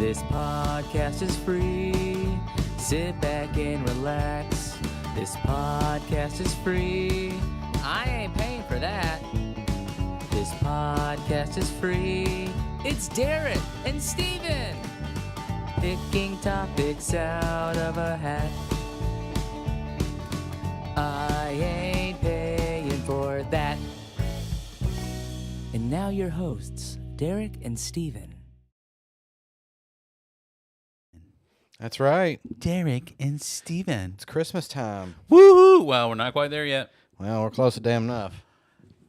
This podcast is free. Sit back and relax. This podcast is free. I ain't paying for that. This podcast is free. It's Derek and Steven picking topics out of a hat. I ain't paying for that. And now your hosts, Derek and Steven. That's right. Derek and Steven. It's Christmas time. Woohoo! Well, we're not quite there yet. Well, we're close to damn enough.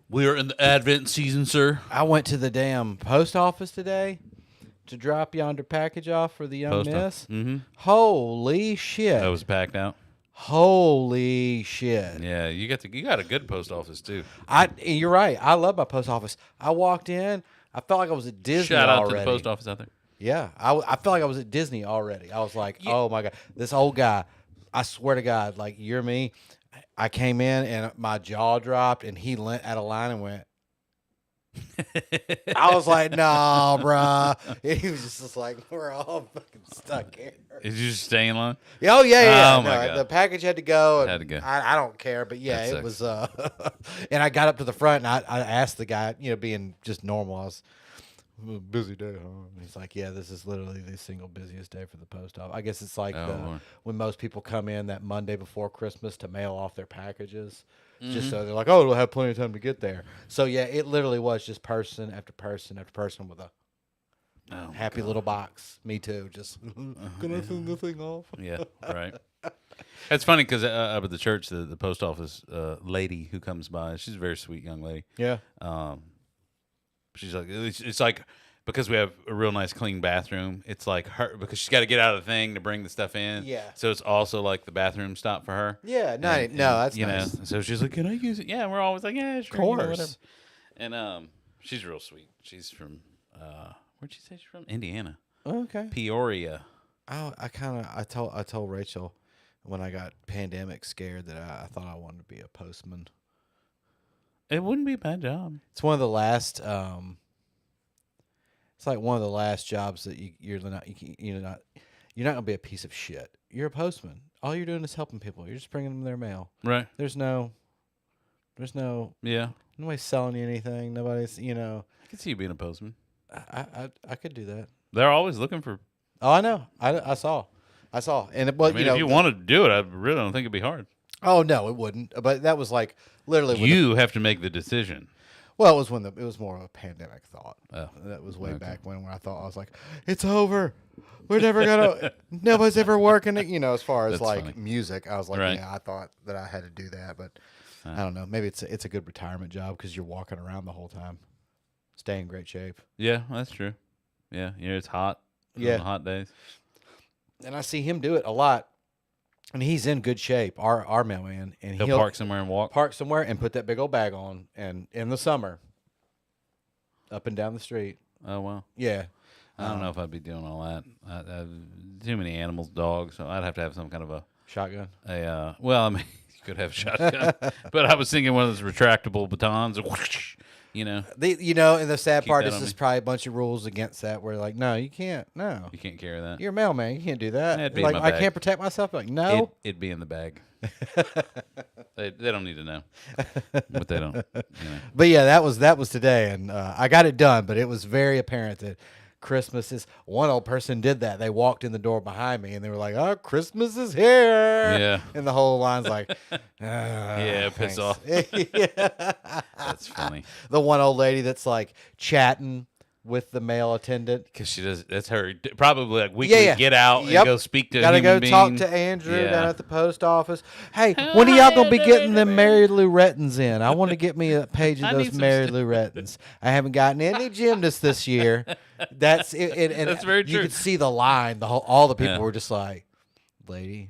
We are in the Advent season, sir. I went to the damn post office today to drop yonder package off for the young miss. Mm-hmm. Holy shit. That was packed out. Holy shit. Yeah, you got a good post office too. You're right. I love my post office. I walked in. I felt like I was at Disney Shout out already. to the post office out there. Yeah, I felt like I was at Disney already. I was like, oh my God, this old guy, I swear to God, like you're me. I came in and my jaw dropped and he leant out of line and went. I was like, no, bruh. And he was just like, we're all fucking stuck here. Did you just stay in line? Oh, yeah. Oh, my God. The package had to go. Had to go. I don't care, but yeah, That it was. And I got up to the front and I asked the guy, being just normal, I was, busy day, huh? And he's like, yeah, this is literally the single busiest day for the post office. I guess it's like when most people come in that Monday before Christmas to mail off their packages, just so they're like, oh, it'll have plenty of time to get there. So yeah, it literally was just person after person after person with a happy little box. Me too. Just can I send the thing off? Yeah, right. That's funny because up at the church, the post office lady who comes by, she's a very sweet young lady. Yeah. She's like, it's like, because we have a real nice clean bathroom, it's like her, because she's got to get out of the thing to bring the stuff in. Yeah. So it's also like the bathroom stop for her. Yeah. No, And, that's you nice. know, so she's like, can I use it? Yeah. And we're always like, yeah, sure. Of you know, course. whatever. And she's real sweet. She's from, where'd she say she's from? Indiana. Okay. Peoria. I told Rachel when I got pandemic scared that I thought I wanted to be a postman. It wouldn't be a bad job. It's one of the last. It's like one of the last jobs that you're not gonna be a piece of shit. You're a postman. All you're doing is helping people. You're just bringing them their mail. Right. There's no. Yeah. Nobody's selling you anything. Nobody's. I could see you being a postman. I could do that. They're always looking for. Oh, I know. I saw, and it was. I mean, if you wanted to do it, I really don't think it'd be hard. Oh no, it wouldn't. But that was like literally. You have to make the decision. Well, it was it was more of a pandemic thought. Oh, That was way back when I thought I was like, it's over. We're never gonna. Nobody's ever working it. As far as That's like funny. music, I was like, Right. yeah, I thought that I had to do that, but I don't know. Maybe it's a good retirement job because you're walking around the whole time, stay in great shape. Yeah, that's true. Yeah, it's hot. Yeah. On the hot days. And I see him do it a lot, and he's in good shape. Our mailman, and He'll park somewhere and walk. park somewhere and put that big old bag on, and in the summer, up and down the street. Oh wow. Yeah. I don't know if I'd be doing all that. Too many animals, dogs. So I'd have to have some kind of Shotgun. well, I mean, you could have a shotgun, but I was thinking one of those retractable batons. And the sad Keep part that is on there's me. probably a bunch of rules against that. Where like, no, you can't. No, You can't carry that. you're a mailman. You can't do that. It'd be in Like, my I bag. can't protect myself. Like, no. It'd be in the bag. They don't need to know, but they don't. But yeah, that was today, and I got it done. But it was very apparent that Christmas is. One old person did that. They walked in the door behind me, and they were like, "Oh, Christmas is here!" Yeah. And the whole line's like, Yeah, piss thanks." off. Yeah. That's funny The one old lady that's like chatting with the mail attendant. because she does. That's her. Probably like weekly Yeah. get out Yep. and go speak to. a Gotta human go being. talk to Andrew Yeah. down at the post office. Hey, when are y'all gonna be getting them Mary Lou Rettins in? I want to get me a page of I need those some Mary Lou Rettins. I haven't gotten any gymnasts this year. That's it. And That's very You true. could see the line. All the people Yeah. were just like, "Lady,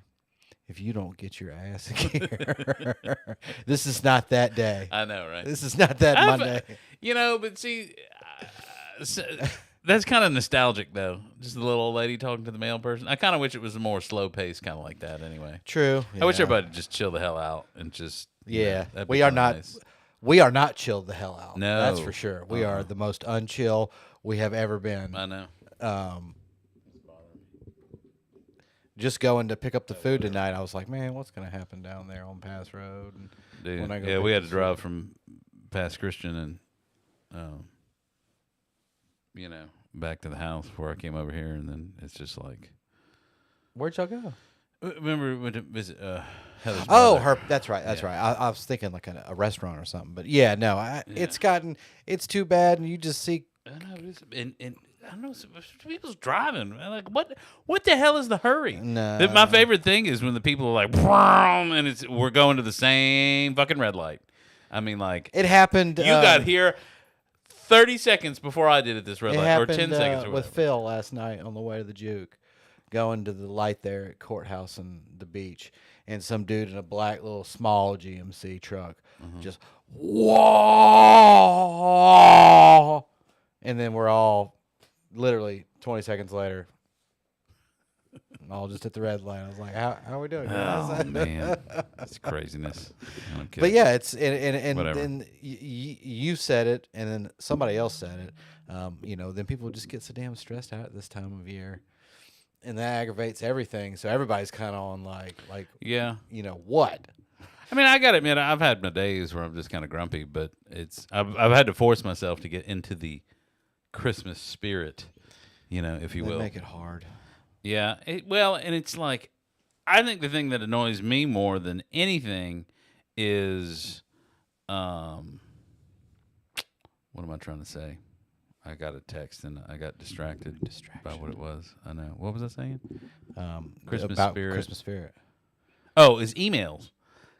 if you don't get your ass in here, this is not that day. I know, right? This is not that Monday." But see, that's kind of nostalgic, though. Just the little old lady talking to the mail person. I kind of wish it was a more slow pace, kind of like that. Anyway, True. I wish yeah. everybody would just chill the hell out and just. Yeah, that'd be we are kinda not. nice. We are not chilled the hell out. No. That's for sure. We are the most unchill we have ever been. I know. just going to pick up the food tonight, I was like, man, what's going to happen down there on Pass Road? And Dude, when I go yeah, pick we had the to drive food. from past Christian and, back to the house before I came over here, and then it's just like. Where'd y'all go? Remember we went to visit Heather's Oh, mother. that's right. That's right. I was thinking like a restaurant or something, but yeah, no, it's too bad, and you just see. I know, and I don't know, people's driving. I'm like, what the hell is the hurry? No. My favorite thing is when the people are like, "Vroom," and we're going to the same fucking red light. I mean, like, It happened. you got here 30 seconds before I did at this red It light, or happened 10 seconds. Or with whatever. Phil last night on the way to the Juke, going to the light there at Courthouse and the beach, and some dude in a black little small GMC truck just whoa, and then we're all literally 20 seconds later, all just at the red light. I was like, how are we doing, guys? Oh man, that's craziness. I'm kidding. But yeah, it's and Whatever. then you said it, and then somebody else said it. Then people just get so damn stressed out at this time of year, and that aggravates everything. So everybody's kind of on like yeah. What? I mean, I gotta admit, I've had my days where I'm just kind of grumpy, but I've had to force myself to get into the Christmas spirit, if you They will. make it hard. Yeah. And it's like, I think the thing that annoys me more than anything is, what am I trying to say? I got a text and I got distracted by what it was. I know. What was I saying? Christmas About spirit. Christmas spirit. Oh, is emails.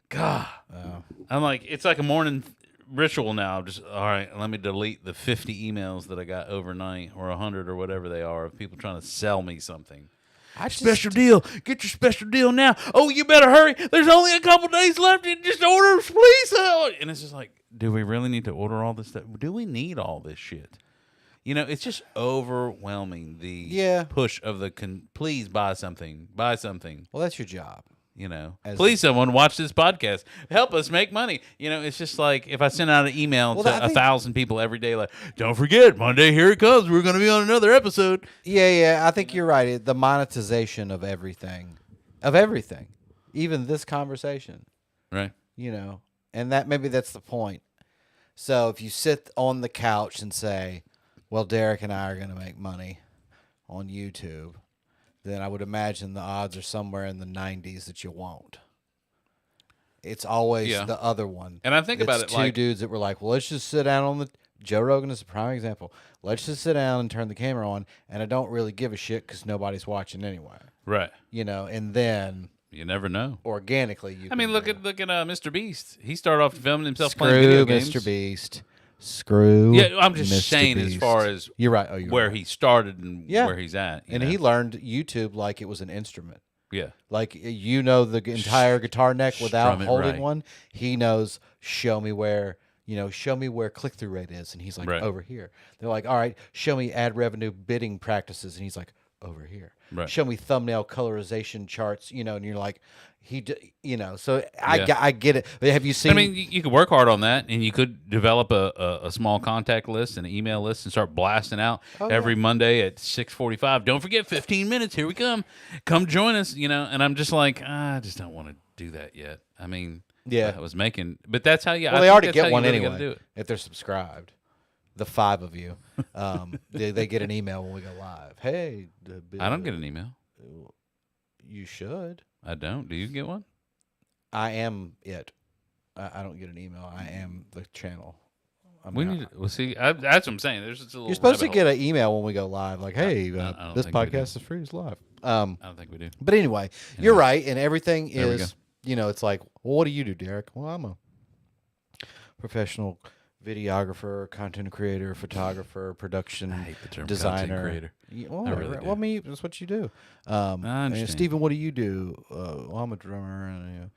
God. Oh. I'm like, it's like a morning ritual now. Just, all right, let me delete the 50 emails that I got overnight, or 100 or whatever they are, of people trying to sell me something. Special deal. Get your special deal now. Oh, you better hurry. There's only a couple days left. You just order, please. And it's just like, do we really need to order all this stuff? Do we need all this shit? It's just overwhelming, the push of please buy something. Buy something. Well, that's your job. Please, someone watch this podcast. Help us make money. It's just like if I send out an email to 1,000 people every day, like, don't forget, Monday, here it comes. We're going to be on another episode. Yeah, I think you're right. The monetization of everything, even this conversation, Right. And maybe that's the point. So if you sit on the couch and say, well, Derek and I are going to make money on YouTube, then I would imagine the odds are somewhere in the 90s that you won't. It's always the other one. And I think about it two like dudes that were like, well, let's just sit down on the... Joe Rogan is a prime example. Let's just sit down and turn the camera on, and I don't really give a shit because nobody's watching anyway. right. And then You never know. organically you I mean, can look do at Mr. Beast. He started off filming himself it. playing video Screw games. Mr. Beast. Screw Yeah, I'm just Mr. saying as Beast. far as You're right. Oh, you're where right. he started and Yeah. where he's at. And he learned YouTube like it was an instrument. yeah. Like the entire guitar neck without Strum it holding right. one. He knows. Show me where click through rate is, and he's like Right. over here. They're like, all right, show me ad revenue bidding practices, and he's like over here. Right. Show me thumbnail colorization charts, and you're like, So Yeah. I get it. But have you seen? I mean, you could work hard on that, and you could develop a small contact list and an email list and start blasting out every Monday at 6:45. Don't forget, 15 minutes. Here we come. Come join us. And I'm just like, I just don't want to do that yet. I mean, Yeah. I was making, but that's how you. well, I they think already that's get how you one really anyway gotta do it. if they're subscribed. The 5 of you, they get an email when we go live. Hey, I don't get an email. You should. I don't. Do you get one? I am it. I don't get an email. I am the channel. We need. Well, see, that's what I'm saying. There's just a little. You're supposed to rabbit get an email when we go live, like, "Hey, I don't this think we do. podcast is free. It's live." hole. I don't think we do. But anyway, you're right, and everything There we is. It's like, well, what do you do, Derek? Well, I'm a professional videographer, content creator, photographer, production I hate the term designer. content creator. Well, I really do. well, I mean, that's what you do. I And understand. Stephen, what do you do? Well, I'm a drummer, and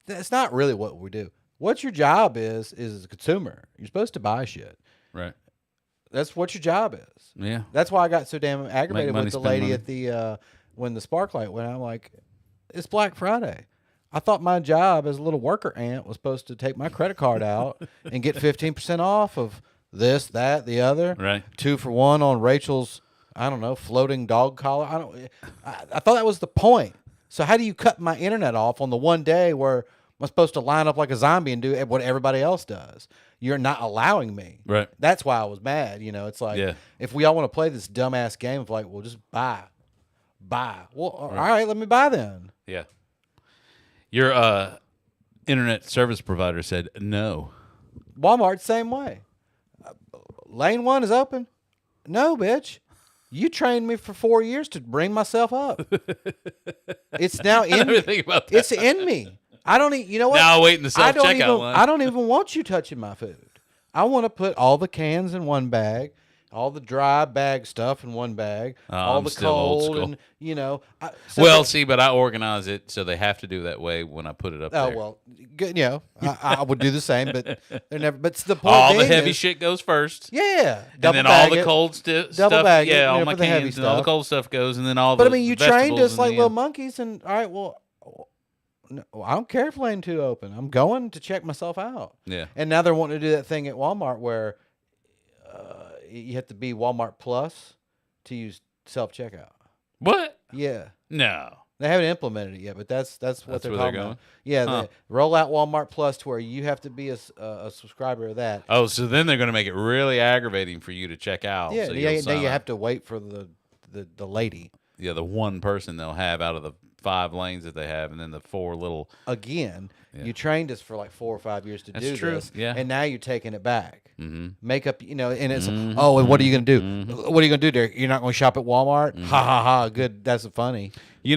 that's not really what we do. What your job is a consumer. You're supposed to buy shit. Right. That's what your job is. Yeah. That's why I got so damn aggravated money, with the spend lady money. at the when the spark light went out. I'm like, it's Black Friday. I thought my job as a little worker ant was supposed to take my credit card out and get 15% off of this, that, the other. Right. 2 for 1 on Rachel's, I don't know, floating dog collar. I thought that was the point. So how do you cut my internet off on the one day where I'm supposed to line up like a zombie and do what everybody else does? You're not allowing me. Right. That's why I was mad. It's like, if we all want to play this dumbass game of like, well, just buy. Well, all right, let me buy then. Yeah. Your internet service provider said no. Walmart, same way. Lane 1 is open. No, bitch. You trained me for 4 years to bring myself up. It's now in me. Think about that. It's in me. I don't even, you know what? Now waiting the self-checkout line. I don't even want you touching my food. I want to put all the cans in one bag, all the dry bag stuff in one bag, all I'm the still old cold, school. and See, but I organize it so they have to do that way when I put it up there. Oh well, good. I would do the same, but they're never. But the point All the being heavy is, shit goes first. Yeah, And then all the cold stuff. double bag it, Yeah, all for my the heavy cans and all the stuff. cold stuff goes, and then all But the I mean, you trained vegetables us like in the little end. monkeys, and all right, well, no, I don't care if Lane 2 open. I'm going to check myself out. Yeah. And now they're wanting to do that thing at Walmart where you have to be Walmart Plus to use self checkout. What? Yeah, No. they haven't implemented it yet, but that's what That's they're where they're talking going? about. Yeah, Huh. they roll out Walmart Plus to where you have to be a subscriber of that. Oh, so then they're going to make it really aggravating for you to check out. Yeah, so now you'll sign you up. have to wait for the lady Yeah, the one person they'll have out of the 5 lanes that they have, and then the 4 little. again. Yeah. You trained us for like 4 or 5 years to That's do true, this, yeah. and now you're taking it back. Mm-hmm. Make up, and it's oh, and what are you gonna do? What are you gonna do, Derek? You're not gonna shop at Walmart? Ha ha ha! Good, that's funny. We've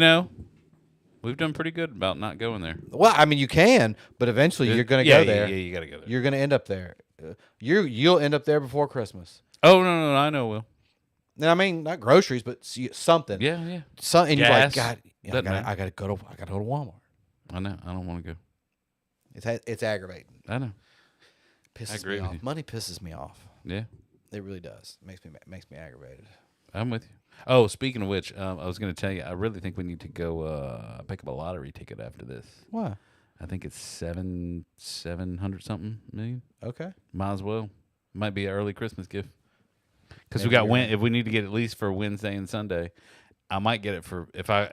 done pretty good about not going there. Well, I mean, you can, but eventually you're gonna go there. Yeah, you got to go there. You're gonna end up there. You'll end up there before Christmas. Oh no, I know, Will. And I mean, not groceries, but something. Yeah. And you're like, Gas. God, Doesn't matter. I gotta go to Walmart. I know. I don't want to go. It's aggravating. I know. Pisses agree me with off. you. Money pisses me off. Yeah, It really does. Makes me aggravated. I'm with you. Oh, speaking of which, I was going to tell you, I really think we need to go pick up a lottery ticket after this. Why? I think it's 700 something million. Okay. Might as well. Might be an early Christmas gift. Because we Maybe got you're right. if we need to get at least for Wednesday and Sunday, I might get it for if I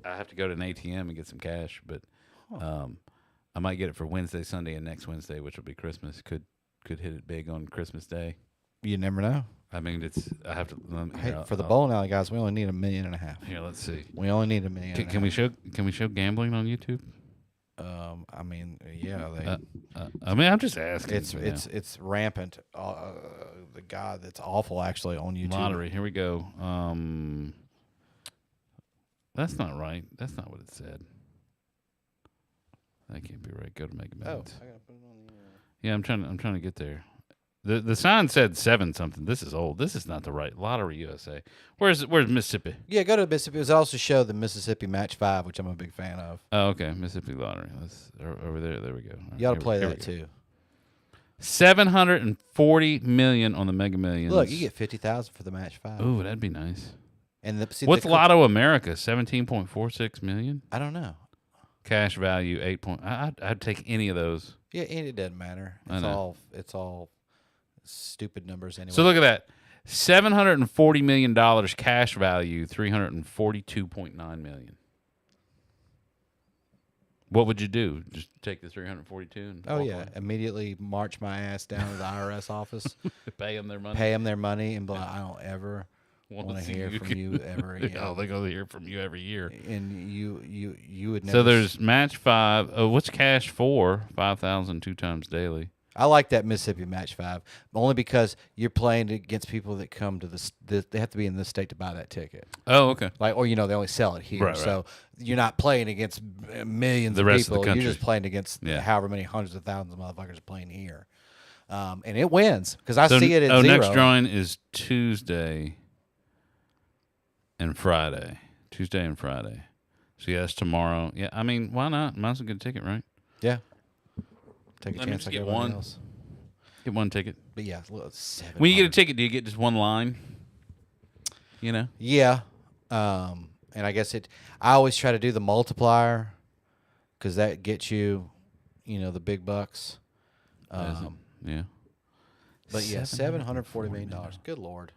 have to go to an ATM and get some cash, but I might get it for Wednesday, Sunday, and next Wednesday, which will be Christmas. Could hit it big on Christmas Day. You never know. I mean, I have to. Hey, for the bowling alley guys, we only need $1.5 million. Here, let's see. We only need $1.5 million. Can we show gambling on YouTube? I mean, yeah, I mean, I'm just asking. it's rampant. The God, that's awful. Actually, on YouTube. Lottery. Here we go. That's not right. That's not what it said. That can't be right. Go to Mega Millions. I gotta put it on the. Yeah, I'm trying to get there. The sign said 7 something. This is old. This is not the right Lottery USA. Where's Mississippi? Yeah, go to Mississippi. It was also show the Mississippi Match 5, which I'm a big fan of. Oh, okay. Mississippi Lottery. Let's over there. There we go. You ought to play that too. 740 million on the Mega Millions. Look, you get 50,000 for the Match 5. Ooh, that'd be nice. And What's Lotto America? 17.46 million. I don't know. Cash value 8. I'd take any of those. Yeah, and it doesn't matter. I know. It's all stupid numbers anyway. So look at that. $740 million cash value, 342.9 million. What would you do? Just take the 342 and Oh walk yeah, away? immediately march my ass down to the IRS office, Pay them their money. pay them their money, and be like, I don't ever Want want to see hear you from again. you ever again. Oh, they're going to hear from you every year. And you would never. So there's match 5. Oh, what's cash for? 5,000 2 times daily. I like that Mississippi Match 5, only because you're playing against people that come to they have to be in this state to buy that ticket. Oh, okay. Like, or they only sell it here, Right, so you're not playing against millions The of rest of the people. country. You're just playing against Yeah. however many hundreds of thousands of motherfuckers playing here, and it wins because I So, see it at 0. next drawing is Tuesday and Friday. Tuesday and Friday. So, yeah, it's tomorrow. Yeah, I mean, why not? Might as well get a ticket, right? Yeah, take a Let me chance just like get everybody one. else. Get one ticket. But yeah, look, 700. When you get a ticket, do you get just one line? You know? Yeah, and I guess I always try to do the multiplier because that gets you, the big bucks. Yeah. But yeah, $740 million. Good Lord.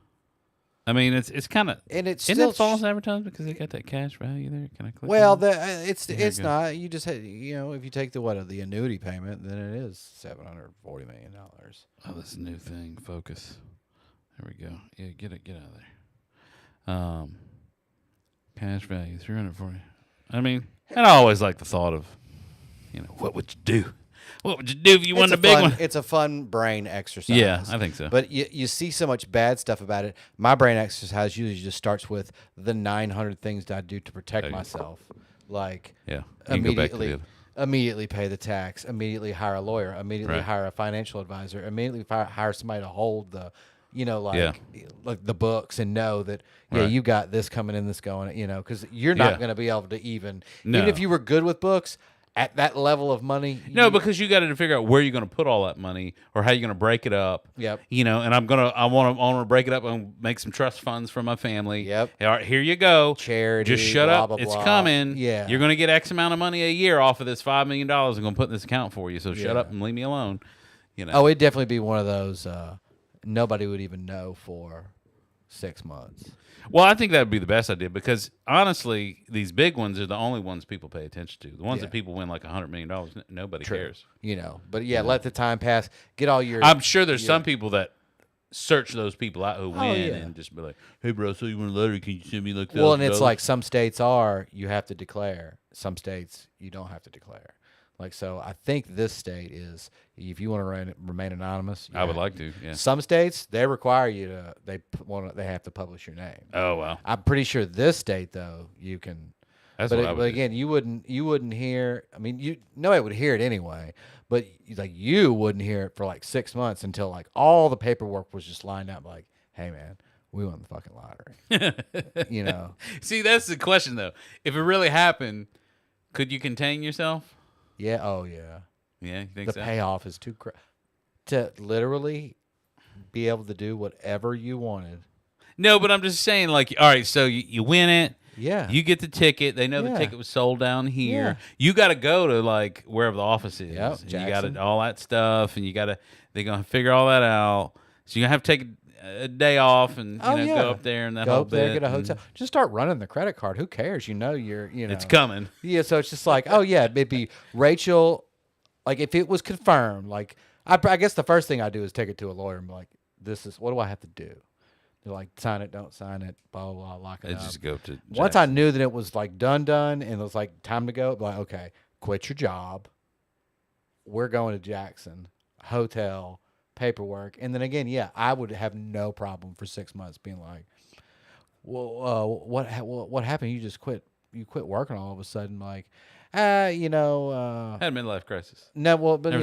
I mean, it's kind of, and it's isn't still it false advertising because they got that cash value there? Can I click? well, on it? it's not. You just if you take the annuity payment, then it is $740 million. Oh, this new thing, focus. There we go. Yeah, get out of there. Cash value 340. I mean, and I always like the thought of, what would you do? What would you do if you won the big one? It's a fun brain exercise. Yeah, I think so. But you see so much bad stuff about it. My brain exercise usually just starts with the 900 things that I do to protect myself. Like yeah, you can go back to the immediately pay the tax, immediately hire a lawyer, immediately hire a financial advisor, immediately hire somebody to hold the, like the books and know that, you got this coming in, this going, because you're not going to be able to even if you were good with books, at that level of money. No, because you got to figure out where you're going to put all that money or how you're going to break it up. Yep. And I want to break it up and make some trust funds for my family. Yep. All right, here you go. Charity. Just shut blah, up. Blah, it's blah. coming. Yeah. You're going to get X amount of money a year off of this $5 million. I'm going to put in this account for you. So shut up and leave me alone. Oh, it'd definitely be one of those nobody would even know for 6 months. Well, I think that would be the best idea because, honestly, these big ones are the only ones people pay attention to. The ones that people win like $100 million, nobody cares. But let the time pass. Get all your... I'm sure there's some people that search those people out who win and just be like, hey, bro, so you won a lottery. Can you send me like that? Well, and it's like some states you have to declare. Some states, you don't have to declare. Like, so I think this state is, if you want to remain anonymous. I would like to, yeah. Some states, they require you to, they have to publish your name. Oh, wow. I'm pretty sure this state, though, you can. That's what I would But again, you wouldn't hear, I mean, nobody would hear it anyway, but like you wouldn't hear it for like 6 months until like all the paperwork was just lined up like, hey, man, we won the fucking lottery. See, that's the question, though. If it really happened, could you contain yourself? Yeah. Oh, yeah. Yeah, you think so? The payoff is too to literally be able to do whatever you wanted. No, but I'm just saying, like, all right, so you win it. Yeah. You get the ticket. They know the ticket was sold down here. Yeah. You got to go to like wherever the office is. Yep, and you got to all that stuff, and they're gonna figure all that out. So you're gonna have to take a day off and go up there and that whole bit. Get a hotel. Just start running the credit card. Who cares? It's coming. Yeah, so it's just like, oh yeah, it'd be Rachel. Like if it was confirmed, like I guess the first thing I do is take it to a lawyer and be like, this is what do I have to do? They're like, sign it, don't sign it, blah blah blah, lock it up. Just go to Once I knew that it was like done, and it was like time to go, like okay, quit your job. We're going to Jackson hotel. Paperwork, and then again, I would have no problem for 6 months being like, well, what happened? You just quit. You quit working all of a sudden, like, had a midlife crisis. No, well, but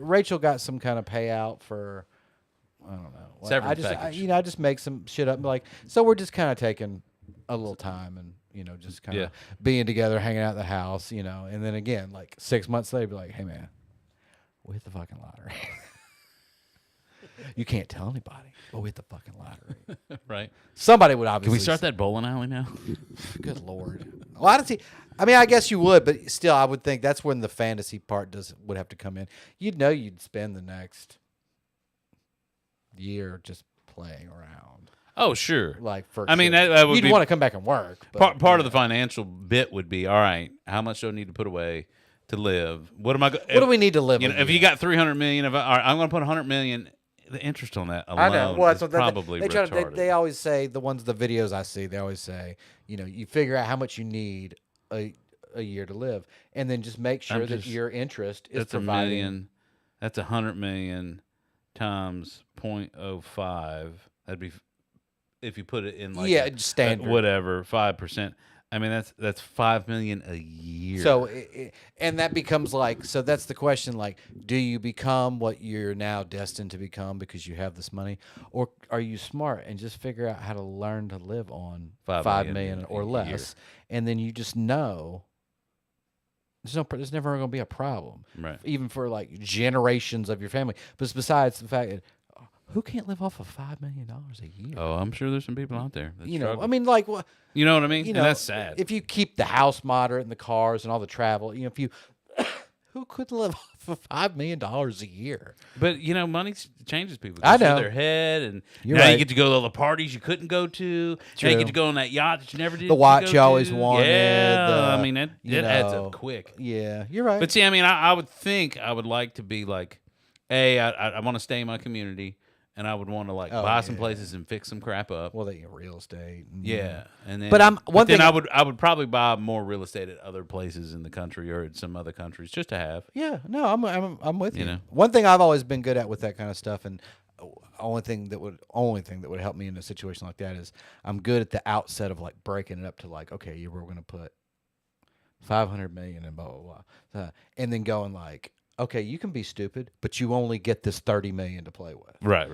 Rachel got some kind of payout for, I don't know. Severance package. I just make some shit up and be like, so we're just kind of taking a little time and just kind of being together, hanging out at the house, and then again, like 6 months later, be like, hey man, we hit the fucking lottery. You can't tell anybody, but we hit the fucking lottery. Right. Somebody would obviously. Can we start that bowling alley now? Good Lord. Well, I guess you would, but still, I would think that's when the fantasy part would have to come in. You'd spend the next year just playing around. Oh, sure. Like for that would you'd want to come back and work. But part of the financial bit would be, all right, how much do I need to put away to live? What do we need to live? If you got $300 million, all right, I'm going to put $100 million. The interest on that alone I know. Well, is probably retarded. They always say, the videos I see, they always say, you figure out how much you need a year to live, and then just make sure that your interest is providing. That's $100 million times 0.05. That'd be, if you put it in like standard whatever 5%. I mean, that's $5 million a year. So, and that becomes like, so that's the question. Like, do you become what you're now destined to become because you have this money, or are you smart and just figure out how to learn to live on $5 million or less, and then you just know there's never going to be a problem, right? Even for like generations of your family. But besides the fact that, who can't live off of $5 million a year? Oh, I'm sure there's some people out there that struggle. I mean, like, what? You know what I mean? And that's sad. If you keep the house moderate and the cars and all the travel, if you, who could live off of $5 million a year? But money changes people. I It goes through know. their head, and You're now right. you get to go to all the parties you couldn't go to. Now True. you get to go on that yacht that you never did. The watch go you always to. wanted, Yeah, the- I mean it adds up quick. Yeah, you're right. But see, I mean, I would think I would like to be like, I want to stay in my community, and I would want to buy some places and fix some crap up. well, they real estate. And, Yeah, and then But one then thing- I would probably buy more real estate at other places in the country or in some other countries just to have. Yeah, no, I'm with you. You know? One thing I've always been good at with that kind of stuff, and only thing that would help me in a situation like that is I'm good at the outset of breaking it up to okay, we're going to put 500 million and blah blah blah, and then going okay, you can be stupid, but you only get this 30 million to play with. Right.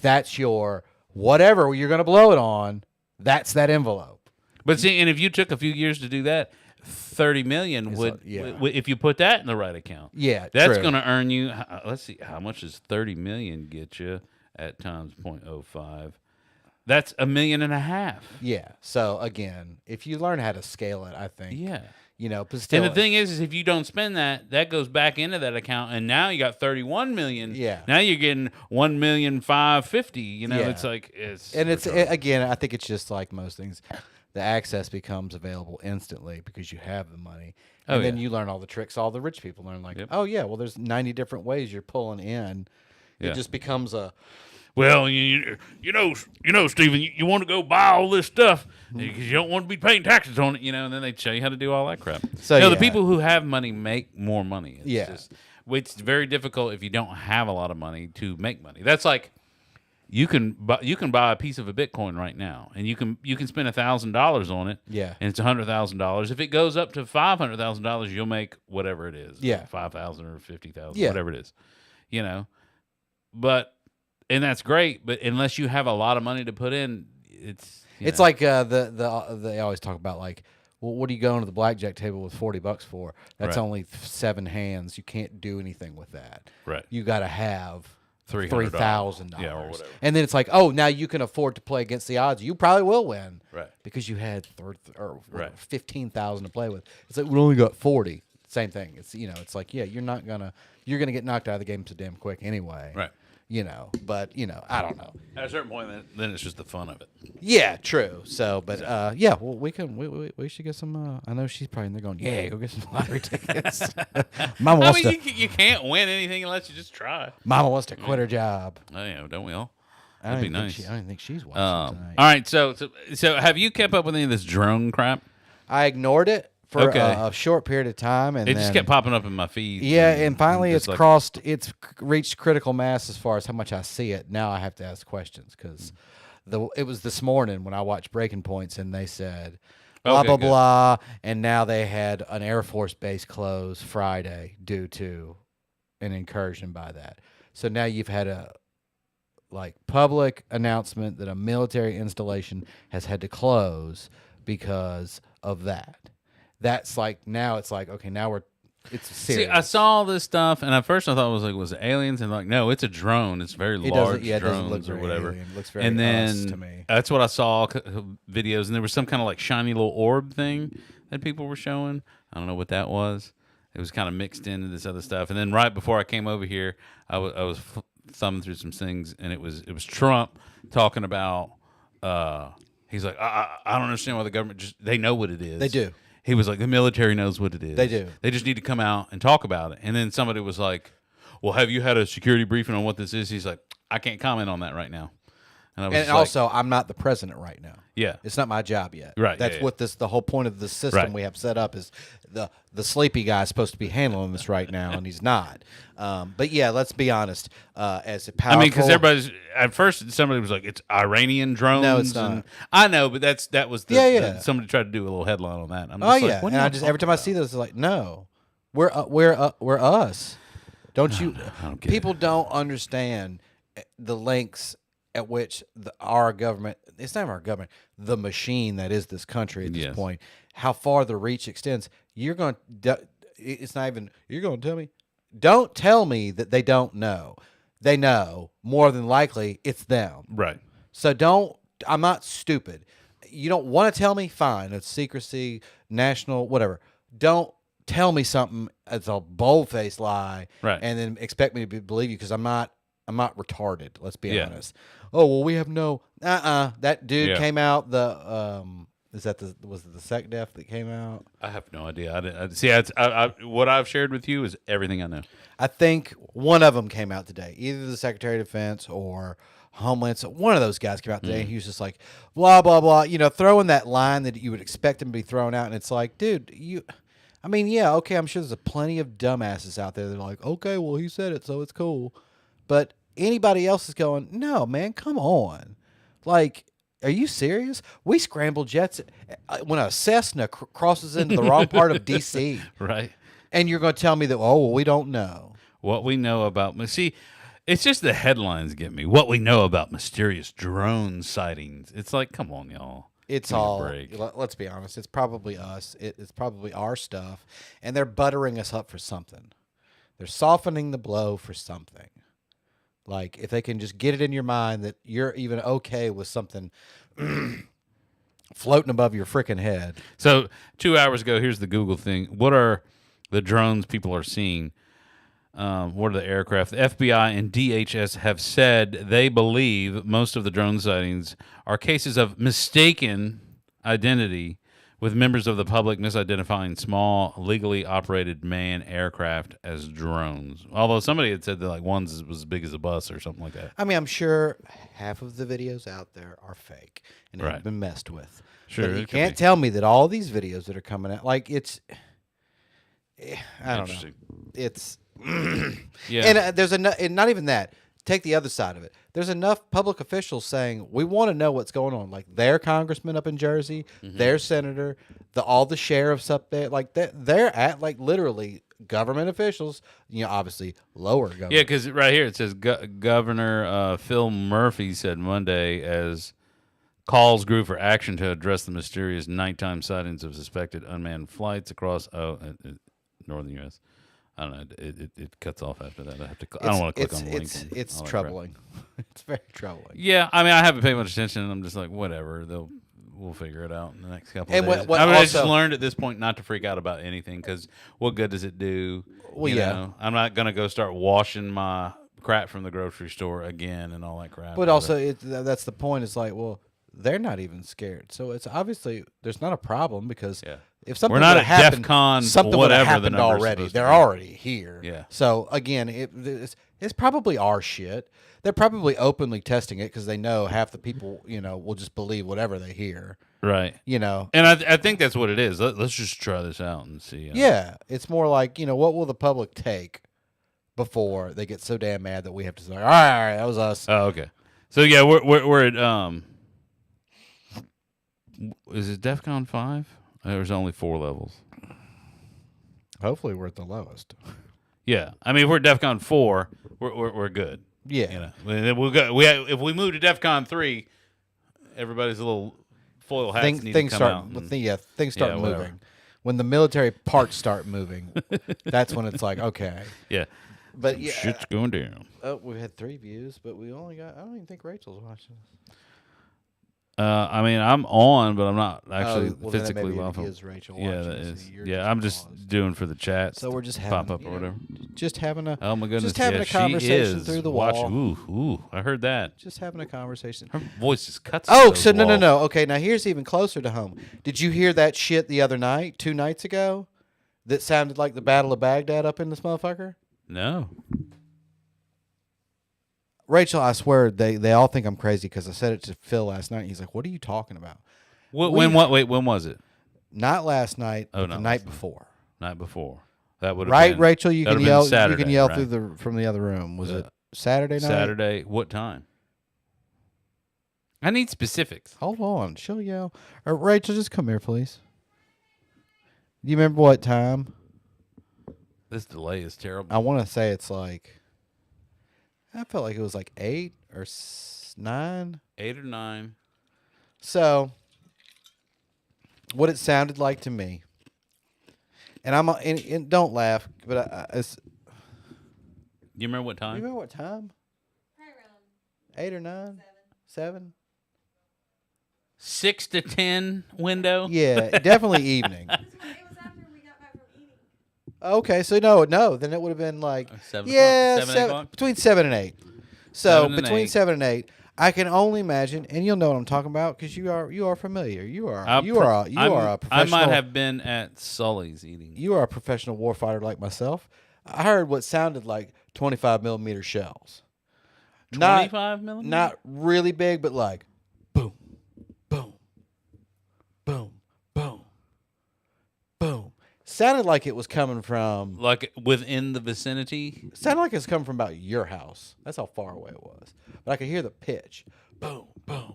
That's your whatever you're going to blow it on. That's that envelope. But see, and if you took a few years to do that, 30 million would, if you put that in the right account. Yeah, that's true. going to earn you. Let's see, how much does 30 million get you at times 0.05? That's $1.5 million. Yeah. So again, if you learn how to scale it, I think. Yeah. But still, And the thing is if you don't spend that goes back into that account, and now you got 31 million. Yeah. Now you're getting 1,550,000. Yeah. It's it's again, I think it's just like most things. The access becomes available instantly because you have the money, and then you learn all the tricks. All the rich people learn, oh yeah, well, there's 90 different ways you're pulling in. Yeah. It just becomes a Well, you know, Stephen, you want to go buy all this stuff because you don't want to be paying taxes on it, and then they show you how to do all that crap. So, the yeah. people who have money make more money. Yeah. It's very difficult if you don't have a lot of money to make money. That's like you can buy a piece of a Bitcoin right now, and you can spend $1,000 on it. Yeah. And it's $100,000. If it goes up to $500,000, you'll make whatever it is. Yeah. 5,000 or 50,000, Yeah. whatever it is. But. And that's great, but unless you have a lot of money to put in, it's like they always talk about well, what are you going to the blackjack table with $40 for? That's Right. only 7 hands. You can't do anything with that. Right. You got to have $300. $3,000. Yeah, or whatever. And then it's now you can afford to play against the odds. You probably will win. Right. Because you had Right. 15,000 to play with. It's we only got 40. Same thing. It's you're gonna get knocked out of the game so damn quick anyway. Right. But I don't know. At a certain point, then it's just the fun of it. Yeah, true. So, but well, we should get some. I know she's probably in there going, yeah, go get some lottery tickets. Mama wants to. You can't win anything unless you just try. Mama wants to quit her job. Oh yeah, don't we all? I That'd be don't nice. think I don't think she's watching All tonight. right, so have you kept up with any of this drone crap? I ignored it for Okay. a short period of time, and It just then- kept popping up in my feed. Yeah, and finally just it's reached critical mass as far as how much I see it. Now I have to ask questions because it was this morning when I watched Breaking Points and they said blah Okay, blah good. blah, and now they had an Air Force base close Friday due to an incursion by that. So now you've had a public announcement that a military installation has had to close because of that. That's now it's okay, now it's serious. See, I saw all this stuff, and at first I thought it was it aliens? And no, it's a drone. It's very large it doesn't look drones or very whatever. alien. It looks very and then us to me. That's what I saw videos, and there was some kind of shiny little orb thing that people were showing. I don't know what that was. It was kind of mixed into this other stuff. And then right before I came over here, I was thumbing through some things, and it was Trump talking about. He's like, I don't understand why the government they know what it is. They do. He was like, the military knows what it is. They do. They just need to come out and talk about it. And then somebody was like, well, have you had a security briefing on what this is? He's like, I can't comment on that right now. And I was And just like, also, I'm not the president right now. Yeah. It's not my job yet. Right, That's yeah, what the whole point of the system Right. we have set up is the sleepy guy is supposed to be handling this right now, and he's not. But yeah, let's be honest. As a powerful, I mean, because everybody's at first somebody was like, it's Iranian drones. No, it's not. And I know, but that was Yeah. somebody tried to do a little headline on that. I'm Oh just like, yeah, what and are I y'all just every time talking I see this, it's like, no, we're us. Don't you? I don't get People don't understand the lengths at which our government. It's not even our government. The machine that is this country at this Yes. point. How far the reach extends. You're going. It's not even. You're going to tell me. Don't tell me that they don't know. They know. More than likely, it's them. Right. So don't. I'm not stupid. You don't want to tell me? Fine. It's secrecy, national, whatever. Don't tell me something that's a bold-faced lie, Right. and then expect me to believe you because I'm not retarded. Let's be honest. Oh well, we have no. That dude came out. Was it the SecDef that came out? I have no idea. I didn't see. What I've shared with you is everything I know. I think one of them came out today. Either the Secretary of Defense or Homeland. So one of those guys came out today, and he was just like, blah blah blah. Throwing that line that you would expect him to be thrown out, and it's like, dude, I mean, yeah, okay. I'm sure there's plenty of dumbasses out there that are like, okay, well, he said it, so it's cool. But anybody else is going, no, man, come on. Like, are you serious? We scramble jets when a Cessna crosses into the wrong part of D.C. Right. And you're going to tell me that, oh, well, we don't know. What we know about, see, it's just the headlines get me. What we know about mysterious drone sightings. It's like, come on, y'all. It's all, let's be honest, it's probably us. It's probably our stuff. And they're buttering us up for something. They're softening the blow for something. Like, if they can just get it in your mind that you're even okay with something floating above your freaking head. So 2 hours ago, here's the Google thing. What are the drones people are seeing? What are the aircraft? The FBI and DHS have said they believe most of the drone sightings are cases of mistaken identity, with members of the public misidentifying small, legally operated manned aircraft as drones. Although somebody had said that like one was as big as a bus or something like that. I mean, I'm sure half of the videos out there are fake and have been messed with. Sure, but you can't tell me that all these videos that are coming out, like it's, I don't know. It's, yeah. And and not even that. Take the other side of it. There's enough public officials saying we want to know what's going on. Like their congressman up in Jersey, their senator, all the sheriffs up there. Like they're at like literally government officials. Obviously lower government. Yeah, because right here it says Governor Phil Murphy said Monday as calls grew for action to address the mysterious nighttime sightings of suspected unmanned flights across northern U.S. I don't know. It cuts off after that. I don't want to click on the link. It's troubling. It's very troubling. Yeah, I mean, I haven't paid much attention. I'm just like, whatever. We'll figure it out in the next couple of days. I just learned at this point not to freak out about anything because what good does it do? Well, you know? I'm not gonna go start washing my crap from the grocery store again and all that crap. But also, that's the point. It's like, well, they're not even scared. So it's obviously there's not a problem because. Yeah. If something we're not at happened, DEFCON, something would have happened already. They're already here. Yeah. So again, it's probably our shit. They're probably openly testing it because they know half the people, will just believe whatever they hear. Right. And I think that's what it is. Let's just try this out and see. Yeah. It's more like, what will the public take before they get so damn mad that we have to say, all right, that was us. Oh, okay. So yeah, we're at is it DEFCON 5? There's only 4 levels. Hopefully, we're at the lowest. Yeah, I mean, if we're at DEFCON 4, we're good. Yeah, we'll go. If we move to DEFCON 3, everybody's little foil hats need to come out. Things start moving. When the military parts start moving, that's when it's like, okay. Yeah, but shit's going down. Oh, we had 3 views, but we only got. I don't even think Rachel's watching this. I mean, I'm on, but I'm not actually physically off. Rachel yeah. I'm just doing for the chat. So we're just pop up or whatever. Just having a. Oh my goodness! Just having a conversation through the wall. Ooh! I heard that. Just having a conversation. Her voice just cuts. Oh, so no. Okay, now here's even closer to home. Did you hear that shit the other night, 2 nights ago, that sounded like the Battle of Baghdad up in this motherfucker? No. Rachel, I swear they all think I'm crazy because I said it to Phil last night. He's like, "What are you talking about?" When was it? Not last night. The night before. Night before. That would have right, been, Rachel. You can yell. Saturday, you can yell right? from the other room. Was it Saturday night? Saturday. What time? I need specifics. Hold on. She'll yell. Rachel, just come here, please. Do you remember what time? This delay is terrible. I want to say it's like. I felt like it was like 8 or 9. 8 or 9. So, what it sounded like to me, and and don't laugh, but you remember what time? You remember what time? Probably around 8 or 9? 7? 6 to 10 window. Yeah, definitely evening. It was after we got back from eating. Okay, so no, then it would have been like 7 yeah, o'clock? 7, 8 o'clock? between 7 and 8. So 7 and between 8. 7 and 8, I can only imagine, and you'll know what I'm talking about because you are familiar. You are a professional. I might have been at Sully's eating. You are a professional warfighter like myself. I heard what sounded like 25 millimeter shells. 25 millimeters? Not really big, but like boom, boom, boom, boom, boom. Sounded like it was coming from. Like within the vicinity? Sounded like it's coming from about your house. That's how far away it was. But I could hear the pitch. Boom, boom,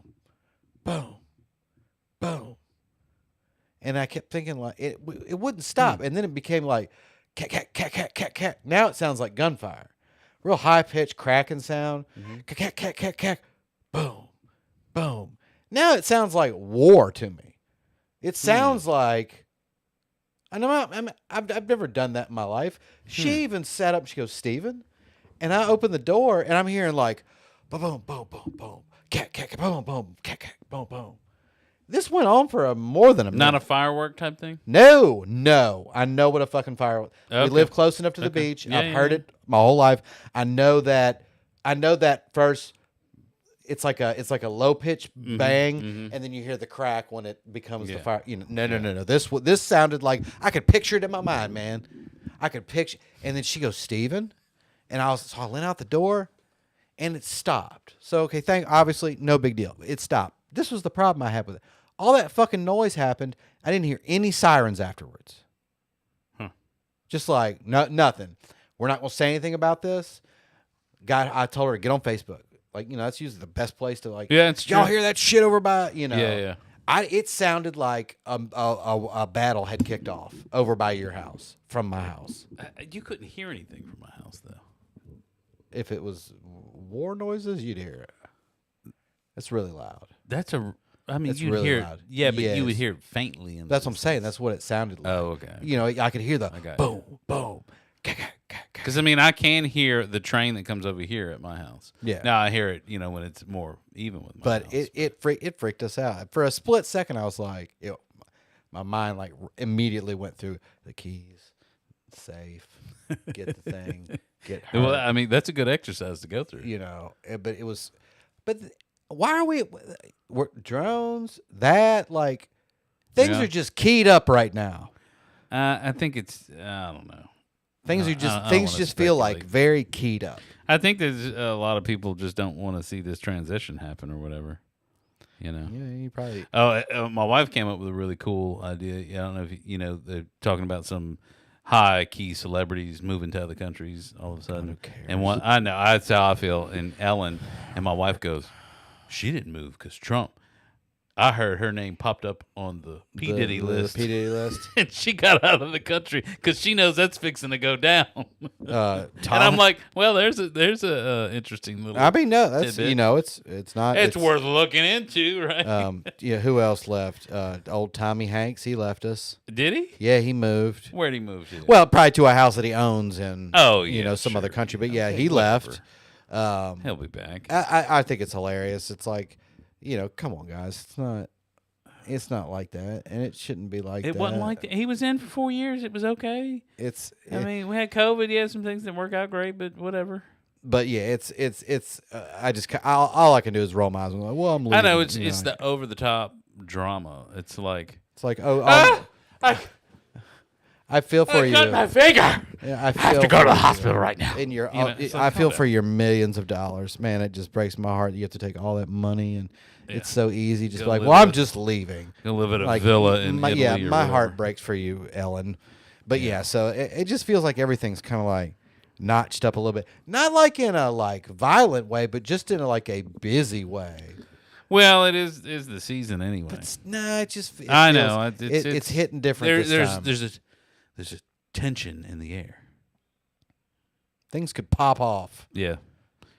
boom, boom. And I kept thinking like it wouldn't stop. And then it became like cat, cat, cat, cat, cat, cat. Now it sounds like gunfire. Real high pitched cracking sound. Cat, cat, cat, cat, cat. Boom, boom. Now it sounds like war to me. It sounds like. And I've never done that in my life. She even sat up. She goes, Steven. And I opened the door, and I'm hearing like, boom, boom, boom, boom, boom, cat, cat, cat, boom, boom, cat, cat, boom, boom. This went on for more than a minute. Not a firework type thing? No. I know what a fucking firework. Okay. We live close enough to the beach. Yeah, I've heard it my whole life. I know that first. It's like a low pitch bang, and then you hear the crack when it becomes the fire. No. This sounded like I could picture it in my mind, man. I could picture. And then she goes, Steven, and so I went out the door, and it stopped. So okay, obviously no big deal. It stopped. This was the problem I had with it. All that fucking noise happened. I didn't hear any sirens afterwards. Just like nothing. We're not gonna say anything about this. I told her to get on Facebook. Like, that's usually the best place to like. Yeah, it's true. Y'all hear that shit over by, Yeah. It sounded like a battle had kicked off over by your house from my house. You couldn't hear anything from my house, though. If it was war noises, you'd hear it. It's really loud. It's you'd really hear loud. it. Yeah, but you Yes. would hear it faintly. That's what I'm saying. That's what it sounded like. Oh, okay. I could hear the got boom, boom. Because I can hear the train that comes over here at my house. Yeah. Now I hear it, when it's more even with my house. But it freaked us out. For a split second, I was like, my mind like immediately went through the keys, safe, get the thing, get her. Well, that's a good exercise to go through. But it was, why are we're drones? That like things Yeah. are just keyed up right now. I think it's I don't know. Things I are just don't things wanna just feel like speculate. very keyed up. I think there's a lot of people just don't want to see this transition happen or whatever. Yeah, you probably. My wife came up with a really cool idea. I don't know if they're talking about some high key celebrities moving to other countries all of a sudden. who cares? And I know that's how I feel. And Ellen and my wife goes, she didn't move because Trump. I heard her name popped up on the P. Diddy list. P. Diddy list. And she got out of the country because she knows that's fixing to go down. Tom, and I'm like, well, there's a interesting little. no, that's tidbit. it's not. It's worth looking into, right? Who else left? Old Tommy Hanks. He left us. Did he? Yeah, he moved. Where'd he move to? Well, probably to a house that he owns in. Some sure, other country. But yeah, he whatever. left. He'll be back. I think it's hilarious. It's like, come on, guys. It's not like that, and it shouldn't be like that. It wasn't like that. He was in for 4 years. It was okay. We had COVID. Yeah, some things didn't work out great, but whatever. But yeah, it's. All I can do is roll my eyes. I'm like, well, I'm leaving. I know it's the over the top drama. It's like I feel for you. cut my finger. Yeah, I have to go to the hospital right now. And it's like, I feel calm for your millions of dollars, man. It just breaks my heart that you have to take all that money, and it's so easy. Just Go like, live well, I'm at- just leaving. Go live at a Like, villa in Italy. yeah, or my whatever. heart breaks for you, Ellen. But yeah, so it just feels like everything's kind of like notched up a little bit, not like in a like violent way, but just in a busy way. Well, it is the season anyway. It just. I know It's hitting different this time. There's a tension in the air. Things could pop off. Yeah,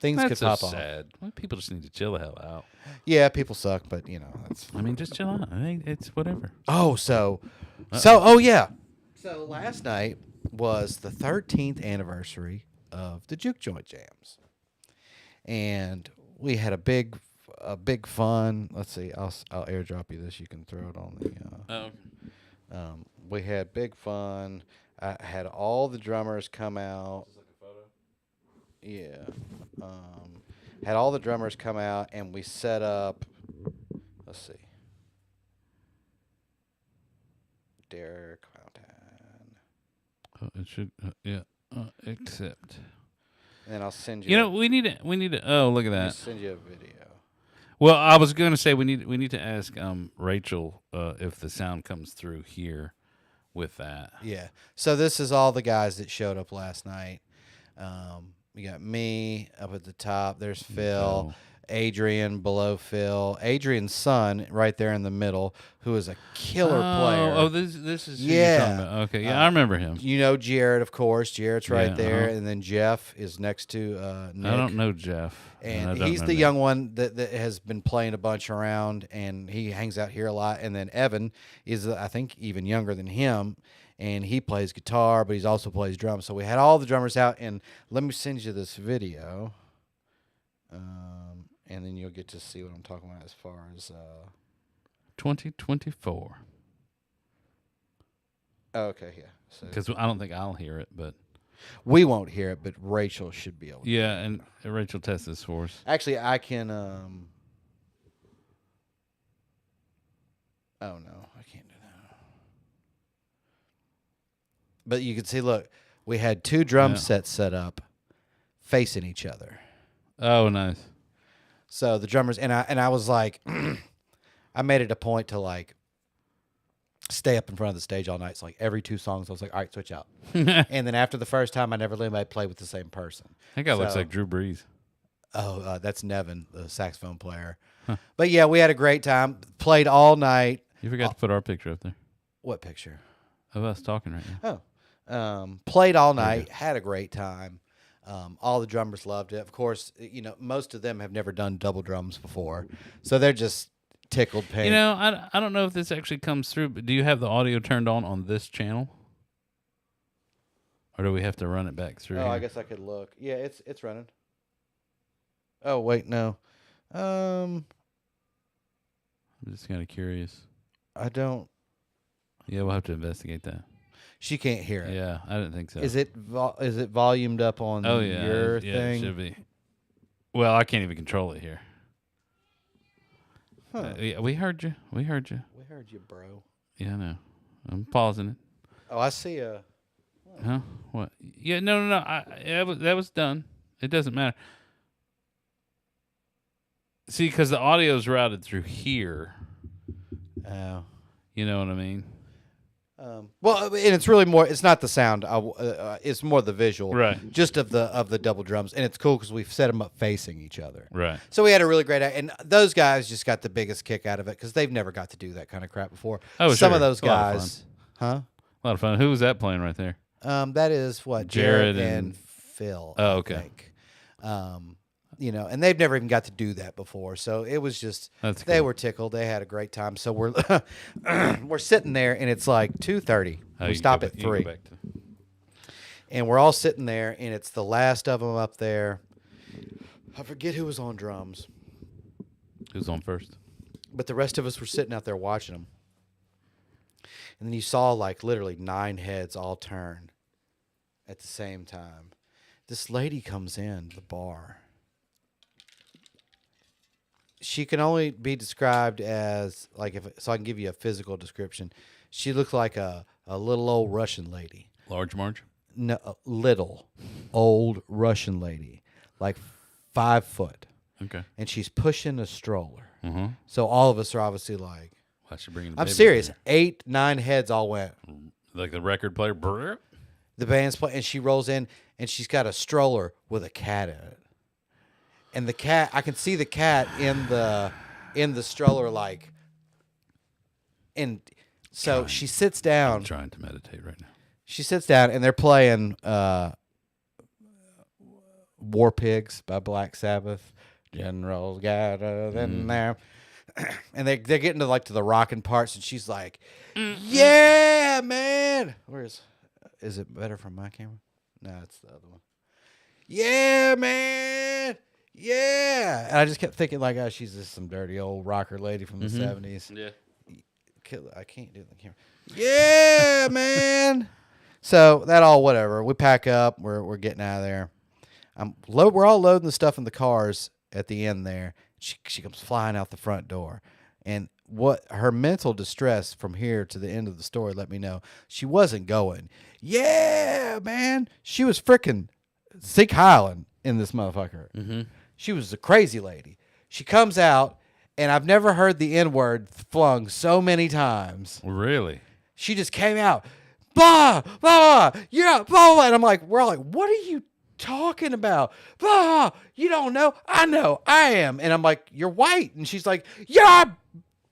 Things that's could so pop off. sad. Well, people just need to chill the hell out. Yeah, people suck, but that's. Just chill out. It's whatever. Oh, so yeah. So last night was the 13th anniversary of the Juke Joint Jams, and we had a big fun. Let's see, I'll airdrop you this. You can throw it on the. Oh. We had big fun. I had all the drummers come out. Yeah. Had all the drummers come out, and we set up. Let's see. Derek Fountain. It should, accept. And then I'll send you. You know, we need to. Oh, look at I'll that. send you a video. Well, I was going to say we need to ask Rachel if the sound comes through here with that. Yeah. So this is all the guys that showed up last night. You got me up at the top. There's Phil. Adrian below Phil. Adrian's son right there in the middle, who is a killer player. Oh, this is who you're talking about. Okay, yeah, I remember him. You know Jared, of course. Jared's right there, and then Jeff is next to Nick. I don't know Jeff, and he's the young one that has been playing a bunch around, and he hangs out here a lot. And then Evan is, I think, even younger than him, and he plays guitar, but he also plays drums. So we had all the drummers out, and let me send you this video. And then you'll get to see what I'm talking about as far as 2024. Okay, yeah. Because I don't think I'll hear it, but we won't hear it, but Rachel should be able to. Yeah, and Rachel tests this for us. Actually, I can. Oh no, I can't do that. But you can see. Look, we had two drum sets set up, facing each other. Oh, nice. So the drummers and I was like, I made it a point to like stay up in front of the stage all night. So like every 2 songs, I was like, all right, switch out. And then after the first time, I never let anybody play with the same person. That guy looks like Drew Brees. Oh, that's Nevin, the saxophone player. Huh. But yeah, we had a great time. Played all night. You forgot to put our picture up there. What picture? Of us talking right now. Oh, played all night. Had a great time. All the drummers loved it. Of course, you know, most of them have never done double drums before, so they're just tickled pink. You know, I don't know if this actually comes through, but do you have the audio turned on this channel? Or do we have to run it back through? Oh, here? I guess I could look. Yeah, it's running. Oh, wait, no. I'm just kind of curious. I don't. Yeah, we'll have to investigate that. She can't hear it. Yeah, I didn't think so. Is it volumed up on your thing? It should be. Well, I can't even control it here. Huh. We heard you. We heard you. We heard you, bro. Yeah, I know. I'm pausing it. Oh, I see a. Huh? What? Yeah, no. That was done. It doesn't matter. See, because the audio is routed through here. Oh. You know what I mean? Well, and it's really more. It's not the sound. It's more the visual, right? Just of the double drums, and it's cool because we've set them up facing each other, right? So we had a really great, and those guys just got the biggest kick out of it because they've never got to do that kind of crap before. Oh, some sure. of those guys, huh? A lot of fun. Who was that playing right there? That is what Jared and Phil. Oh, okay. I think. You know, and they've never even got to do that before. So it was just, they were tickled. They had a great time. So we're we're sitting there, and it's like 2:30. We stop at 3. And we're all sitting there, and it's the last of them up there. I forget who was on drums. Who's on first? But the rest of us were sitting out there watching them. And then you saw like literally 9 heads all turn at the same time. This lady comes in the bar. She can only be described as like so I can give you a physical description. She looked like a little old Russian lady. Large Marge? No, a little old Russian lady, like 5 foot. Okay. And she's pushing a stroller. Mm-hmm. So all of us are obviously like, why is she bringing? I'm serious. 8, 9 heads all went. Like the record player. Brr. The band's playing, and she rolls in, and she's got a stroller with a cat in it. And the cat, I can see the cat in the stroller, like, and so she sits down. I'm trying to meditate right now. She sits down, and they're playing War Pigs by Black Sabbath. Generals gathered in there, and they're getting to like to the rocking parts, and she's like, "Yeah, man." Is it better from my camera? No, it's the other one. Yeah, man. Yeah. And I just kept thinking, like, oh, she's just some dirty old rocker lady from the 70s. Yeah. I can't do it on the camera. Yeah, man. So that all whatever. We pack up. We're getting out of there. We're all loading the stuff in the cars at the end there. She comes flying out the front door, and what her mental distress from here to the end of the story let me know she wasn't going. Yeah, man, she was freaking Zeke Highland in this motherfucker. Mm-hmm. She was a crazy lady. She comes out, and I've never heard the N-word flung so many times. Really? She just came out, blah, blah, yeah, blah, blah. And I'm like, we're all like, what are you talking about? Blah, you don't know? I know, I am. And I'm like, you're white. And she's like, yeah,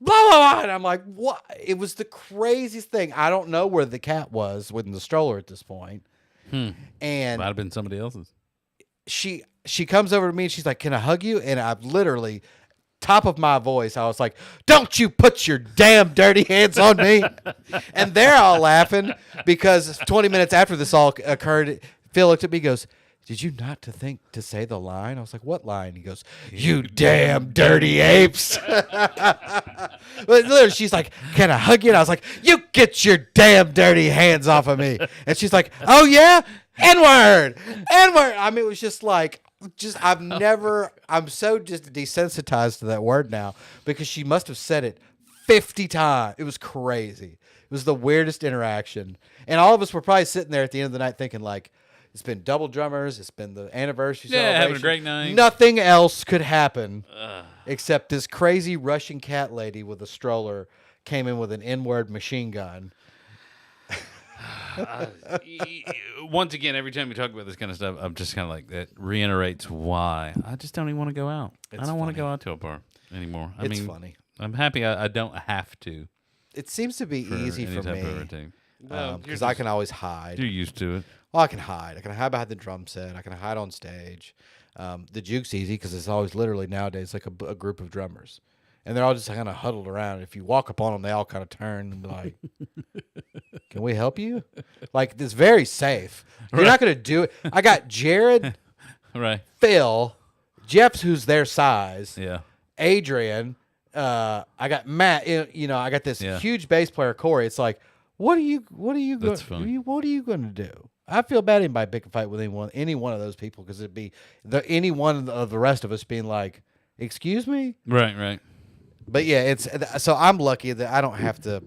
blah, blah, blah. And I'm like, what? It was the craziest thing. I don't know where the cat was within the stroller at this point. And might have been somebody else's. She comes over to me and she's like, can I hug you? And I've literally, top of my voice, I was like, don't you put your damn dirty hands on me. And they're all laughing because 20 minutes after this all occurred, Phil looked at me and goes, did you not think to say the line? I was like, what line? He goes, you damn dirty apes. But literally, she's like, can I hug you? And I was like, you get your damn dirty hands off of me. And she's like, oh yeah? N-word. N-word. I mean, it was just like, I'm so just desensitized to that word now because she must have said it 50 times. It was crazy. It was the weirdest interaction. And all of us were probably sitting there at the end of the night thinking like, it's been double drummers. It's been the anniversary celebration. Having a great night. Nothing else could happen except this crazy Russian cat lady with a stroller came in with an N-word machine gun. Once again, every time we talk about this kind of stuff, I'm just kind of like, that reiterates why I just don't even want to go out. I don't want to go out to a bar anymore. It's funny. I'm happy I don't have to. It seems to be easy for me because I can always hide. You're used to it. Well, I can hide. I can hide behind the drum set. I can hide on stage. The juke's easy because it's always literally nowadays like a group of drummers. And they're all just kind of huddled around. If you walk up on them, they all kind of turn and be like, can we help you? Like, it's very safe. You're not going to do it. I got Jared, right? Phil, Jeff's who's their size, Yeah. Adrian, I got Matt, I got this huge bass player, Corey. It's like, what are you going to do? I feel bad anybody pick a fight with any one of those people because it'd be any one of the rest of us being like, excuse me? Right. But yeah, so I'm lucky that I don't have to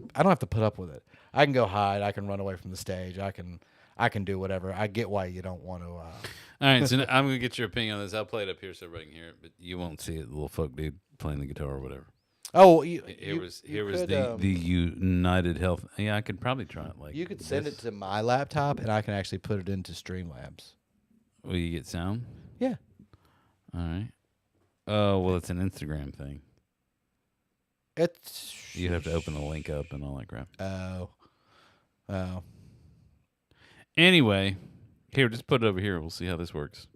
put up with it. I can go hide. I can run away from the stage. I can do whatever. I get why you don't want to. All right, so I'm gonna get your opinion on this. I'll play it up here so everybody can hear it, but you won't see it. The little folk dude playing the guitar or whatever. Oh, here was the United Health. Yeah, I could probably try it. Like you could send it to my laptop, and I can actually put it into Streamlabs. Will you get sound? Yeah. All right. Oh well, it's an Instagram thing. You'd have to open the link up and all that crap. Oh. Anyway, here, just put it over here. We'll see how this works.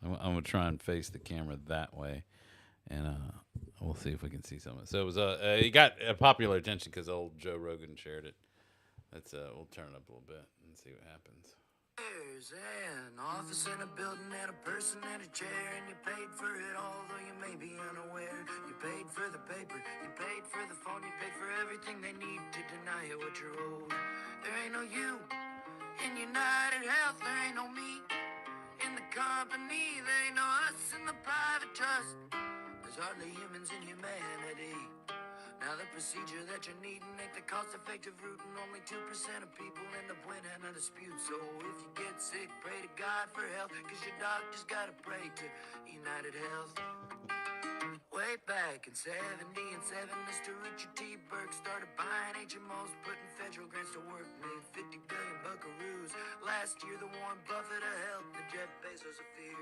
I'm gonna try and face the camera that way, and we'll see if we can see some of it. So it was it got popular attention because old Joe Rogan shared it. We'll turn it up a little bit and see what happens. There's an office and a building and a person and a chair, and you paid for it all, though you may be unaware. You paid for the paper, you paid for the phone, you paid for everything they need to deny you what you're owed. There ain't no you in United Health, there ain't no me in the company, there ain't no us in the private trust. There's hardly humans in humanity. Now the procedure that you're needing ain't the cost-effective route, and only 2% of people end up winning a dispute. So if you get sick, pray to God for help, cause your doctor's gotta pray to United Health. Way back in 77, Mr. Richard T. Burke started buying HMOs, putting federal grants to work, made 50 billion buckaroos. Last year, the Warren Buffett of health, the Jeff Bezos of fear.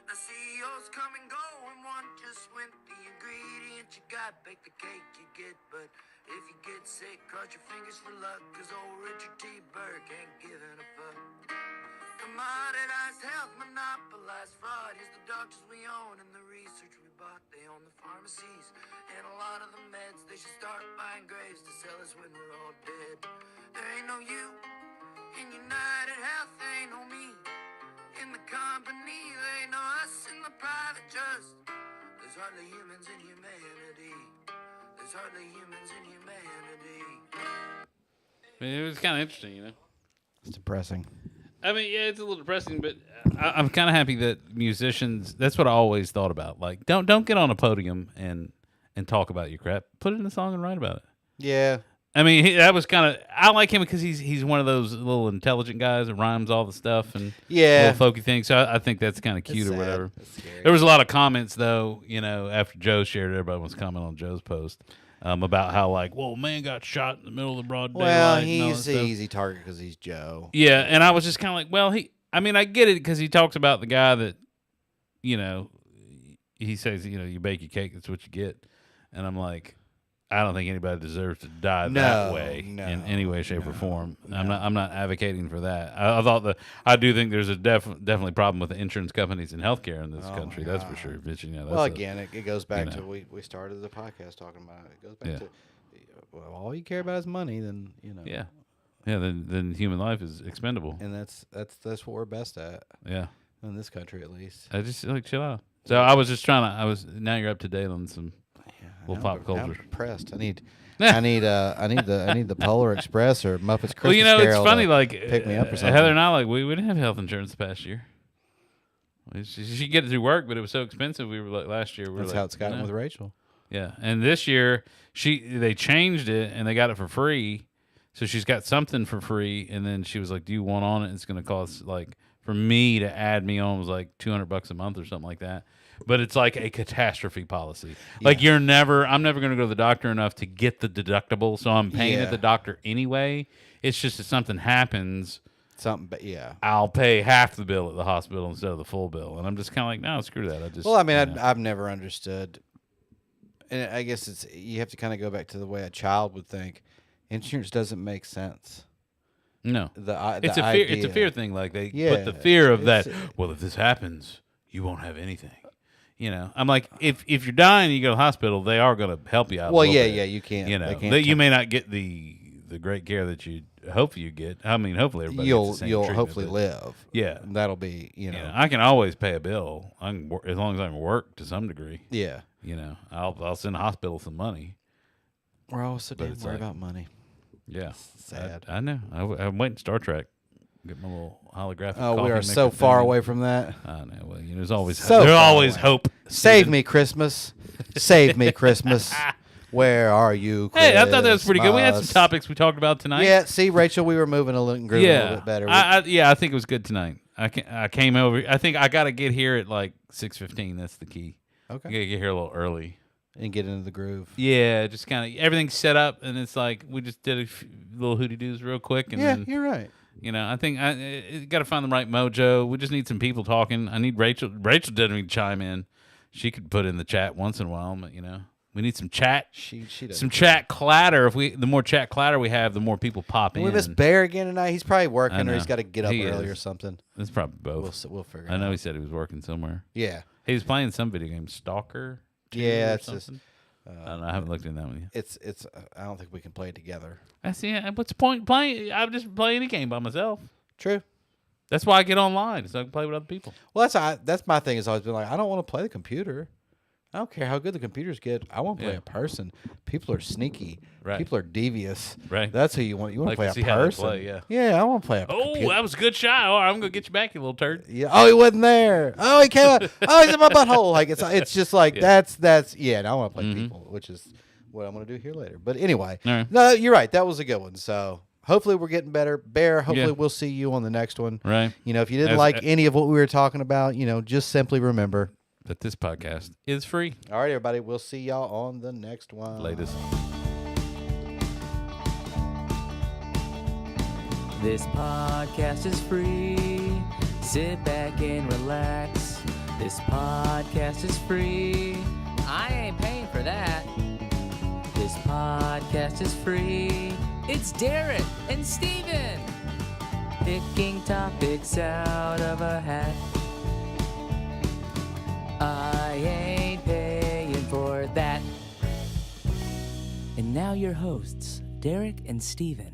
Now CEOs come and go, and one just went. The ingredients you got, bake the cake you get. But if you get sick, cross your fingers for luck, cause old Richard T. Burke ain't giving a fuck. Commoditized health, monopolized fraud. Here's the doctors we own and the research we bought. They own the pharmacies and a lot of the meds. They should start buying graves to sell us when we're all dead. There ain't no you in United Health, there ain't no me in the company, there ain't no us in the private trust. There's hardly humans in humanity. There's hardly humans in humanity. It was kind of interesting, It's depressing. I mean, yeah, it's a little depressing, but I'm kind of happy that musicians. That's what I always thought about. Like, don't get on a podium and talk about your crap. Put it in a song and write about it. Yeah. I mean, that was kind of. I like him because he's one of those little intelligent guys that rhymes all the stuff and little folky things. So I think that's kind of cute or whatever. There was a lot of comments though. After Joe shared it, everybody was commenting on Joe's post about how like, well, man got shot in the middle of the broad daylight. Well, and all he's that an stuff. easy target because he's Joe. Yeah, and I was just kind of like, well, I get it because he talks about the guy that, he says, you bake your cake, that's what you get. And I'm like, I don't think anybody deserves to die that way in any way, shape, or form. I'm not advocating for that. I do think there's a definitely problem with the insurance companies and healthcare in this country. That's for sure. But, It goes back to we started the podcast talking about it. It goes back to all you care about is money. Then Yeah. Then human life is expendable. And that's what we're best at. Yeah. In this country, at least. I just like chill out. So I was just trying to. Now you're up to date on some. Well, pop culture. I'm depressed. I need the Polar Express or Muppets Christmas Well, Carol. it's funny. Like pick me up or something. Heather and I, we didn't have health insurance the past year. She get it through work, but it was so expensive. We were like last year. That's how it's gotten with Rachel. Yeah, and this year they changed it and they got it for free. So she's got something for free, and then she was like, "Do you want on it?" It's going to cost like for me to add me on was like $200 a month or something like that. But it's like a catastrophe policy. Like I'm never going to go to the doctor enough to get the deductible, so I'm paying at the doctor anyway. It's just if something happens, I'll pay half the bill at the hospital instead of the full bill, and I'm just kind of like, no, screw that. I've never understood, and I guess you have to kind of go back to the way a child would think. Insurance doesn't make sense. No, it's a fear thing. Like they put the fear of that. Well, if this happens, you won't have anything. I'm like, if you're dying, and you go to the hospital, they are going to help you out. Well, you can't. You may not get the great care that you hope you get. I mean, hopefully everybody you'll gets the same hopefully treatment, live. Yeah, that'll be I can always pay a bill. I can as long as I can work to some degree. Yeah, I'll send the hospital some money. We're all so damn worried about money. Yeah, sad. I know. I'm waiting Star Trek. Get my little holographic. Oh, we are so far away from that. I know. Well, there's always hope. Save me, Christmas. Save me, Christmas. Where are you, Christmas? Hey, I thought that was pretty good. We had some topics we talked about tonight. Yeah, see, Rachel, we were moving a little bit better. I think it was good tonight. I came over. I think I got to get here at like 6:15. That's the key. Okay. I got to get here a little early. And get into the groove. Yeah, just kind of everything's set up, and it's like we just did a little hootie doos real quick. And then, you're right. I think I got to find the right mojo. We just need some people talking. I need Rachel. Rachel doesn't even chime in. She could put in the chat once in a while, but we need some chat. She does. Some chat clatter. The more chat clatter we have, the more people pop in. We miss Bear again tonight. He's probably working, or he's got to get up early or something. It's probably both. We'll figure. I know he said he was working somewhere. Yeah, he was playing some video game, Stalker. Yeah, that's just. I don't know. I haven't looked in that one yet. It's. I don't think we can play it together. I see. What's the point playing? I just play any game by myself. True. That's why I get online so I can play with other people. Well, that's my thing. Has always been like, I don't want to play the computer. I don't care how good the computers get. I want to play a person. People are sneaky. Right. People are devious. Right. That's who you want. You want like to play a person. Yeah, I want to play a computer. That was a good shot. All right, I'm gonna get you back, you little turd. Yeah. Oh, he wasn't there. Oh, he came out. Oh, he's in my butthole. Like it's just like that's Now I want to play people, which is what I'm gonna do here later. But anyway, right. No, you're right. That was a good one. So hopefully we're getting better. Bear, hopefully we'll see you on the next one. Right. If you didn't like any of what we were talking about, just simply remember that this podcast is free. All right, everybody. We'll see y'all on the next one. Latest. This podcast is free. Sit back and relax. This podcast is free. I ain't paying for that. This podcast is free. It's Derek and Steven picking topics out of a hat. I ain't paying for that. And now your hosts, Derek and Steven.